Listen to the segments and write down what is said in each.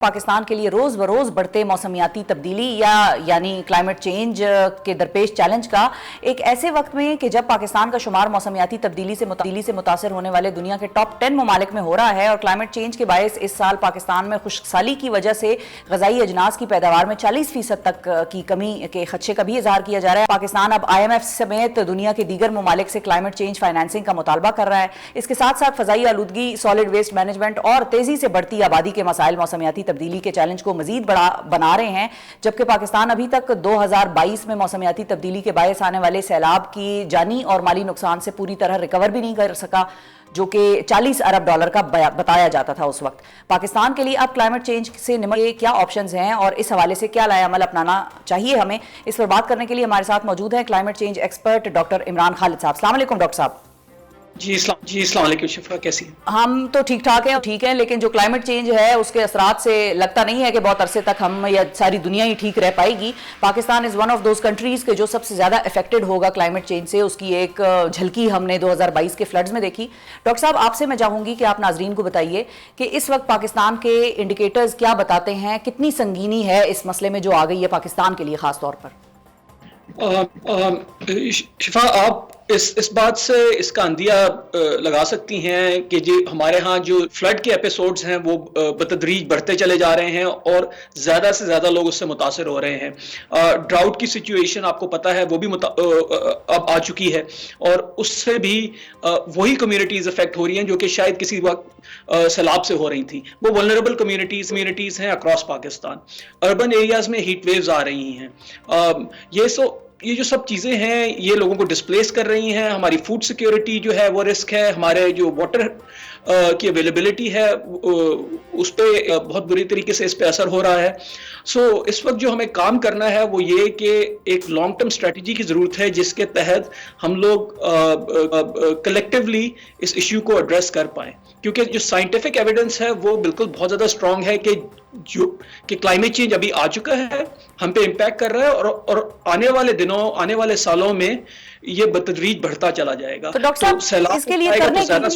پاکستان کے لیے روز بروز بڑھتے موسمیاتی تبدیلی یعنی کلائمیٹ چینج کے درپیش چیلنج کا ایک ایسے وقت میں کہ جب پاکستان کا شمار موسمیاتی تبدیلی سے متاثر ہونے والے دنیا کے ٹاپ 10 ممالک میں ہو رہا ہے، اور کلائمیٹ چینج کے باعث اس سال پاکستان میں خشک سالی کی وجہ سے غذائی اجناس کی پیداوار میں 40% تک کی کمی کے خدشے کا بھی اظہار کیا جا رہا ہے۔ پاکستان اب IMF سمیت دنیا کے دیگر ممالک سے کلائمیٹ چینج فائنانسنگ کا مطالبہ کر رہا ہے۔ اس کے ساتھ ساتھ فضائی آلودگی، سالڈ ویسٹ مینجمنٹ اور تیزی سے بڑھتی آبادی کے مسائل موسمیاتی تبدیلی کے چیلنج کو مزید بڑا بنا رہے ہیں، جبکہ پاکستان ابھی تک 2022 میں موسمیاتی تبدیلی کے باعث آنے والے سیلاب کی جانی اور مالی نقصان سے پوری طرح ریکور بھی نہیں کر سکا، جو کہ $40 ارب کا بتایا جاتا تھا اس وقت۔ پاکستان کے لیے اب کلائمیٹ چینج سے نمٹنے کے کیا آپشنز ہیں اور اس حوالے سے کیا لائے عمل اپنانا چاہیے ہمیں، اس پر بات کرنے کے لیے ہمارے ساتھ موجود ہیں climate change expert doctor Imran Khalid صاحب۔ السلام علیکم ڈاکٹر صاحب۔ جی السلام علیکم شفا، کیسی ہیں؟ ہم تو ٹھیک ہیں، لیکن جو کلائمیٹ چینج ہے اس کے اثرات سے لگتا نہیں ہے کہ بہت عرصے تک ہم یا ساری دنیا ہی ٹھیک رہ پائے گی۔ Pakistan is one of those countries کے جو سب سے زیادہ افیکٹڈ ہوگا کلائمیٹ چینج سے، اس کی ایک جھلکی ہم نے 2022 کے فلڈز میں دیکھی۔ ڈاکٹر صاحب، آپ سے میں چاہوں گی کہ آپ ناظرین کو بتائیے کہ اس وقت پاکستان کے انڈیکیٹرز کیا بتاتے ہیں، کتنی سنگینی ہے اس مسئلے میں جو آ گئی ہے پاکستان کے لیے خاص طور پر؟ شفا، آپ اس بات سے اس کا اندیہ لگا سکتی ہیں کہ جی ہمارے ہاں جو فلڈ کے ایپیسوڈز ہیں وہ بتدریج بڑھتے چلے جا رہے ہیں اور زیادہ سے زیادہ لوگ اس سے متاثر ہو رہے ہیں۔ ڈراؤٹ کی سچویشن آپ کو پتہ ہے وہ بھی اب آ چکی ہے، اور اس سے بھی وہی کمیونٹیز افیکٹ ہو رہی ہیں جو کہ شاید کسی وقت سیلاب سے ہو رہی تھیں۔ وہ ولنریبل کمیونٹیز ہیں اکراس پاکستان۔ اربن ایریاز میں ہیٹ ویوز آ رہی ہیں۔ یہ جو سب چیزیں ہیں یہ لوگوں کو ڈسپلیس کر رہی ہیں۔ ہماری فوڈ سیکیورٹی جو ہے وہ رسک ہے، ہمارے جو واٹر کی اویلیبلٹی ہے اس پہ بہت بری طریقے سے اس پہ اثر ہو رہا ہے۔ اس وقت جو ہمیں کام کرنا ہے وہ یہ کہ ایک لانگ ٹرم اسٹریٹجی کی ضرورت ہے جس کے تحت ہم لوگ کلیکٹیولی اس ایشو کو ایڈریس کر پائیں، کیونکہ جو سائنٹیفک ایویڈنس ہے وہ بالکل بہت زیادہ اسٹرانگ ہے کہ کلائمیٹ چینج ابھی آ چکا ہے، ہم پہ امپیکٹ کر رہا ہے، اور آنے والے دنوں، آنے والے سالوں میں یہ بتدریج بڑھتا چلا جائے گا۔ تو ڈاکٹر صاحب اس کے لیے کرنے زیادہ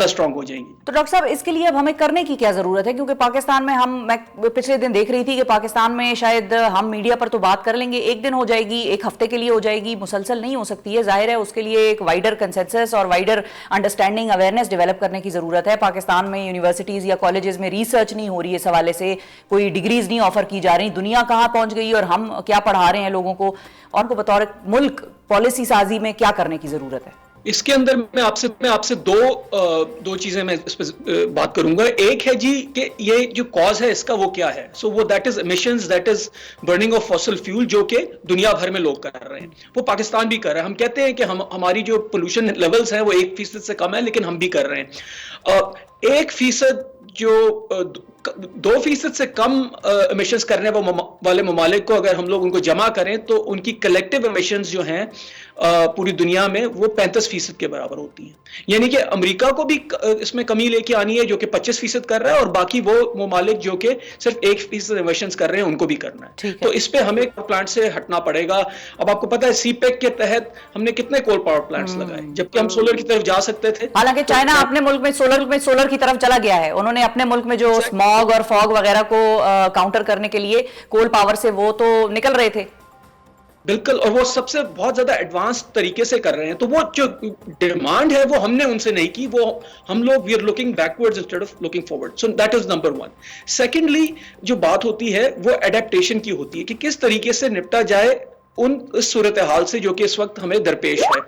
اسٹرانگ ہو جائیں گی۔ تو ڈاکٹر صاحب اس کے لیے اب ہمیں کرنے کی کیا ضرورت ہے؟ کیونکہ پاکستان میں میں پچھلے دن دیکھ رہی تھی کہ پاکستان میں شاید ہم میڈیا پر تو بات کر لیں گے، ایک دن ہو جائے گی، ایک ہفتے کے لیے ہو جائے گی، مسلسل نہیں ہو سکتی ہے۔ ظاہر ہے اس کے لیے ایک وائڈر کنسنسس اور وائڈر انڈرسٹینڈنگ اویئرنیس ڈیولپ کرنے کی ضرورت ہے۔ پاکستان میں یونیورسٹیز یا کالجز میں ریسرچ نہیں ہو رہی ہے، اس حوالے سے کوئی ڈگریز نہیں آفر کی جا رہی۔ دنیا کہاں پہنچ گئی اور ہم کیا پڑھا رہے ہیں لوگوں کو، اور ان کو بطور ملک پالیسی سازی میں کیا کرنے کی ضرورت ہے؟ اس کے اندر میں آپ سے دو چیزیں میں اس پہ بات کروں گا۔ ایک ہے جی کہ یہ جو کاز ہے اس کا وہ کیا ہے، وہ that is emissions, that is burning of fossil fuel, جو کہ دنیا بھر میں لوگ کر رہے ہیں، وہ پاکستان بھی کر رہا ہے۔ ہم کہتے ہیں کہ ہماری جو پولوشن لیولز ہیں وہ 1% سے کم ہے، لیکن ہم بھی کر رہے ہیں۔ 1% جو 2% سے کم امیشنز کرنے والے ممالک کو اگر ہم لوگ ان کو جمع کریں تو ان کی کلیکٹیو امیشنز جو ہیں پوری دنیا میں وہ 35% کے برابر ہوتی ہیں۔ یعنی کہ امریکہ کو بھی اس میں کمی لے کے آنی ہے جو کہ 25% کر رہا ہے، اور باقی وہ ممالک جو کہ صرف 1% امیشنز کر رہے ہیں ان کو بھی کرنا ہے۔ تو اس پہ ہمیں پلانٹ سے ہٹنا پڑے گا۔ اب آپ کو پتا ہے سی پیک کے تحت ہم نے کتنے کول پاور پلانٹس لگائے، جبکہ ہم سولر کی طرف جا سکتے تھے۔ حالانکہ چائنا اپنے ملک میں سولر کی طرف چلا گیا ہے، انہوں نے اپنے ملک میں جو اسماگ اور فاگ وغیرہ کو کاؤنٹر کرنے کے لیے کول پاور سے وہ تو نکل رہے تھے۔ بالکل، اور وہ سب سے بہت زیادہ ایڈوانس طریقے سے کر رہے ہیں۔ تو وہ جو ڈیمانڈ ہے وہ ہم نے ان سے نہیں کی، وہ ہم لوگ we are looking backwards instead of looking forward. So that is number 1۔ Secondly جو بات ہوتی ہے وہ ایڈیپٹیشن کی ہوتی ہے کہ کس طریقے سے نپٹا جائے اس صورتحال سے جو کہ اس وقت ہمیں درپیش ہے۔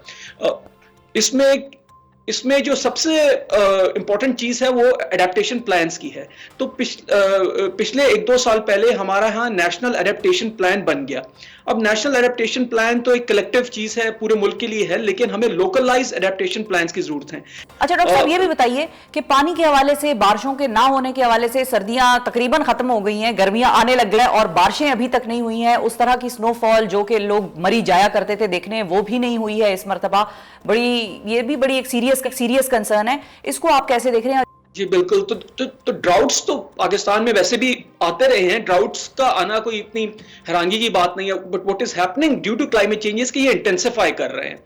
اس میں جو سب سے امپورٹنٹ چیز ہے وہ ایڈیپٹیشن پلانز کی ہے۔ تو پچھلے 1-2 سال پہلے ہمارا ہاں نیشنل ایڈیپٹیشن پلان بن گیا۔ اب نیشنل ایڈیپٹیشن پلان تو ایک کلیکٹیو چیز ہے، پورے ملک کے لیے ہے، لیکن ہمیں لوکلائز ایڈیپٹیشن پلانز کی ضرورت ہے۔ اچھا ڈاکٹر صاحب، یہ بھی بتائیے کہ پانی کے حوالے سے، بارشوں کے نہ ہونے کے حوالے سے سردیاں تقریباً ختم ہو گئی ہیں، گرمیاں آنے لگ گئے اور بارشیں ابھی تک نہیں ہوئی ہیں، اس طرح کی سنو فال جو کہ لوگ مری جایا کرتے تھے دیکھنے وہ بھی نہیں ہوئی ہے اس مرتبہ۔ یہ بھی بڑی ایک سیریس کنسرن ہے، اس کو آپ کیسے دیکھ رہے ہیں؟ جی بالکل، تو ڈراؤٹس تو پاکستان میں ویسے بھی آتے رہے ہیں، ڈراؤٹس کا آنا کوئی اتنی حیرانگی کی بات نہیں ہے، but what is happening due to climate changes کہ یہ انٹینسیفائی کر رہے ہیں۔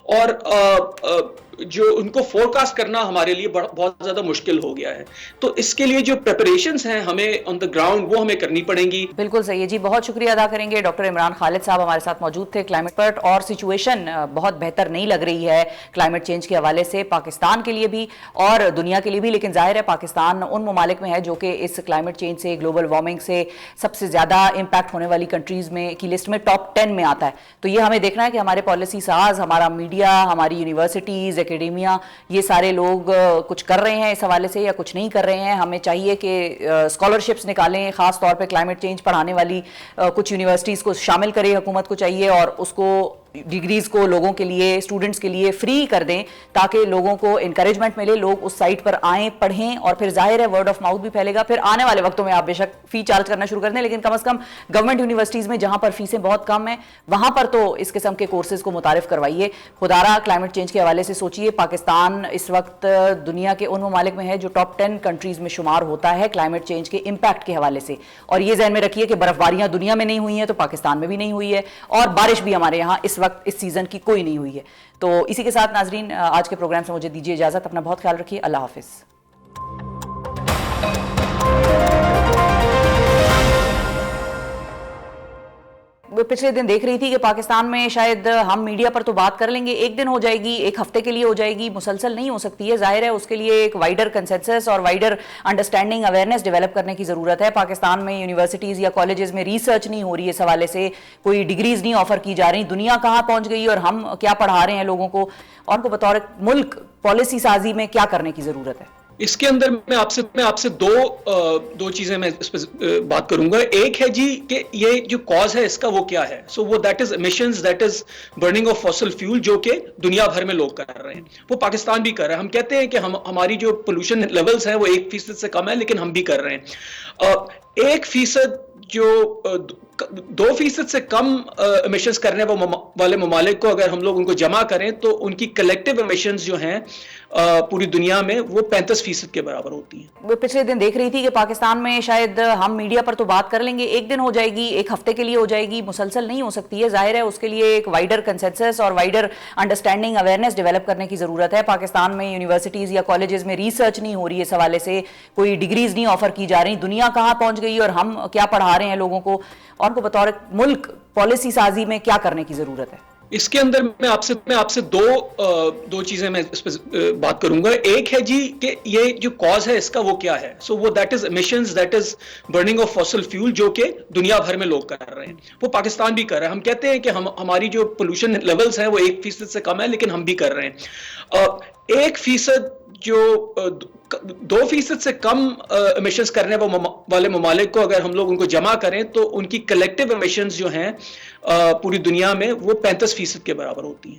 اور جو ان کو فورکاسٹ کرنا ہمارے لیے بہت زیادہ مشکل ہو گیا ہے. تو اس کے لیے جو پریپریشنز ہیں ہمیں آن دا گراؤنڈ وہ ہمیں کرنی پڑیں گی. بالکل صحیح ہے جی. بہت شکریہ ادا کریں گے ڈاکٹر عمران خالد صاحب ہمارے ساتھ موجود تھے. کلائمیٹ پر اور سچویشن بہت بہتر نہیں لگ رہی ہے کلائمیٹ چینج کے حوالے سے پاکستان کے لیے بھی اور دنیا کے لیے بھی, لیکن ظاہر ہے پاکستان ان ممالک میں ہے جو کہ اس کلائمیٹ چینج سے, گلوبل وارمنگ سے سب سے زیادہ امپیکٹ ہونے والی کنٹریز میں کی لسٹ میں ٹاپ 10 میں آتا ہے. تو یہ ہمیں دیکھنا ہے کہ ہمارے پالیسی ساز, ہمارا میڈیا, ہماری یونیورسٹیز, اکیڈیمیا, یہ سارے لوگ کچھ کر رہے ہیں اس حوالے سے یا کچھ نہیں کر رہے ہیں. ہمیں چاہیے کہ اسکالرشپس نکالیں, خاص طور پہ کلائمیٹ چینج پڑھانے والی کچھ یونیورسٹیز کو شامل کرے حکومت کو چاہیے, اور اس کو ڈگریز کو لوگوں کے لیے, اسٹوڈنٹس کے لیے فری کر دیں تاکہ لوگوں کو انکریجمنٹ ملے, لوگ اس سائٹ پر آئیں, پڑھیں, اور پھر ظاہر ہے ورڈ آف ماؤتھ بھی پھیلے گا. پھر آنے والے وقتوں میں آپ بے شک فی چارج کرنا شروع کر دیں, لیکن کم از کم گورنمنٹ یونیورسٹیز میں جہاں پر فیسیں بہت کم ہیں وہاں پر تو اس قسم کے کورسز کو متعارف کروائیے. خدارہ کلائمیٹ چینج کے حوالے سے سوچیے. پاکستان اس وقت دنیا کے ان ممالک میں ہے جو ٹاپ 10 کنٹریز میں شمار ہوتا ہے کلائمیٹ چینج کے امپیکٹ کے حوالے سے. اور یہ ذہن میں رکھیے کہ برف باریاں دنیا میں نہیں ہوئی ہیں تو پاکستان میں بھی نہیں ہوئی ہے, اور بارش بھی ہمارے یہاں اس وقت اس سیزن کی کوئی نہیں ہوئی ہے. تو اسی کے ساتھ ناظرین آج کے پروگرام سے مجھے دیجیے اجازت. اپنا بہت خیال رکھیے. اللہ حافظ. پچھلے دن دیکھ رہی تھی کہ پاکستان میں شاید ہم میڈیا پر تو بات کر لیں گے, ایک دن ہو جائے گی, ایک ہفتے کے لیے ہو جائے گی, مسلسل نہیں ہو سکتی ہے. ظاہر ہے اس کے لیے ایک وائڈر کنسنسس اور وائڈر انڈرسٹینڈنگ, اویئرنیس ڈیولپ کرنے کی ضرورت ہے. پاکستان میں یونیورسٹیز یا کالجز میں ریسرچ نہیں ہو رہی ہے اس حوالے سے, کوئی ڈگریز نہیں آفر کی جا رہی. دنیا کہاں پہنچ گئی اور ہم کیا پڑھا رہے ہیں لوگوں کو, اور ان کو بطور ملک پالیسی سازی میں کیا کرنے کی ضرورت ہے. اس کے اندر میں آپ سے دو چیزیں میں اس پہ بات کروں گا. ایک ہے جی کہ یہ جو کاز ہے اس کا وہ کیا ہے. سو وہ that is emissions, that is burning of fossil fuel, جو کہ دنیا بھر میں لوگ کر رہے ہیں, وہ پاکستان بھی کر رہا ہے. ہم کہتے ہیں کہ ہماری جو پولوشن لیولز ہیں وہ 1% سے کم ہے, لیکن ہم بھی کر رہے ہیں. 1% جو 2% سے کم ایمیشنز کرنے والے ممالک کو اگر ہم لوگ ان کو جمع کریں تو ان کی کلیکٹیو ایمیشنز جو ہیں پوری دنیا میں وہ 35% کے برابر ہوتی ہیں. پچھلے دن دیکھ رہی تھی کہ پاکستان میں شاید ہم میڈیا پر تو بات کر لیں گے, ایک دن ہو جائے گی, ایک ہفتے کے لیے ہو جائے گی, مسلسل نہیں ہو سکتی ہے. ظاہر ہے اس کے لیے ایک وائڈر کنسنسس اور وائڈر انڈرسٹینڈنگ, اویئرنیس ڈیولپ کرنے کی ضرورت ہے. پاکستان میں یونیورسٹیز یا کالجز میں ریسرچ نہیں ہو رہی ہے اس حوالے سے, کوئی ڈگریز نہیں آفر کی جا رہی. دنیا کہاں پہنچ گئی اور ہم کیا پڑھا رہے ہیں لوگوں کو, اور ان کو بطور ملک پالیسی سازی میں کیا کرنے کی ضرورت ہے. اس کے اندر میں آپ سے دو چیزیں میں اس پہ بات کروں گا. ایک ہے جی کہ یہ جو کاز ہے اس کا وہ کیا ہے. سو وہ that is emissions, that is burning of fossil fuel, جو کہ دنیا بھر میں لوگ کر رہے ہیں, وہ پاکستان بھی کر رہا ہے. ہم کہتے ہیں کہ ہماری جو پولوشن لیولز ہیں وہ 1% سے کم ہے, لیکن ہم بھی کر رہے ہیں. 1% جو 2% سے کم ایمیشنز کرنے والے ممالک کو اگر ہم لوگ ان کو جمع کریں تو ان کی کلیکٹیو ایمیشنز جو ہیں پوری دنیا میں وہ 35% کے برابر ہوتی ہیں.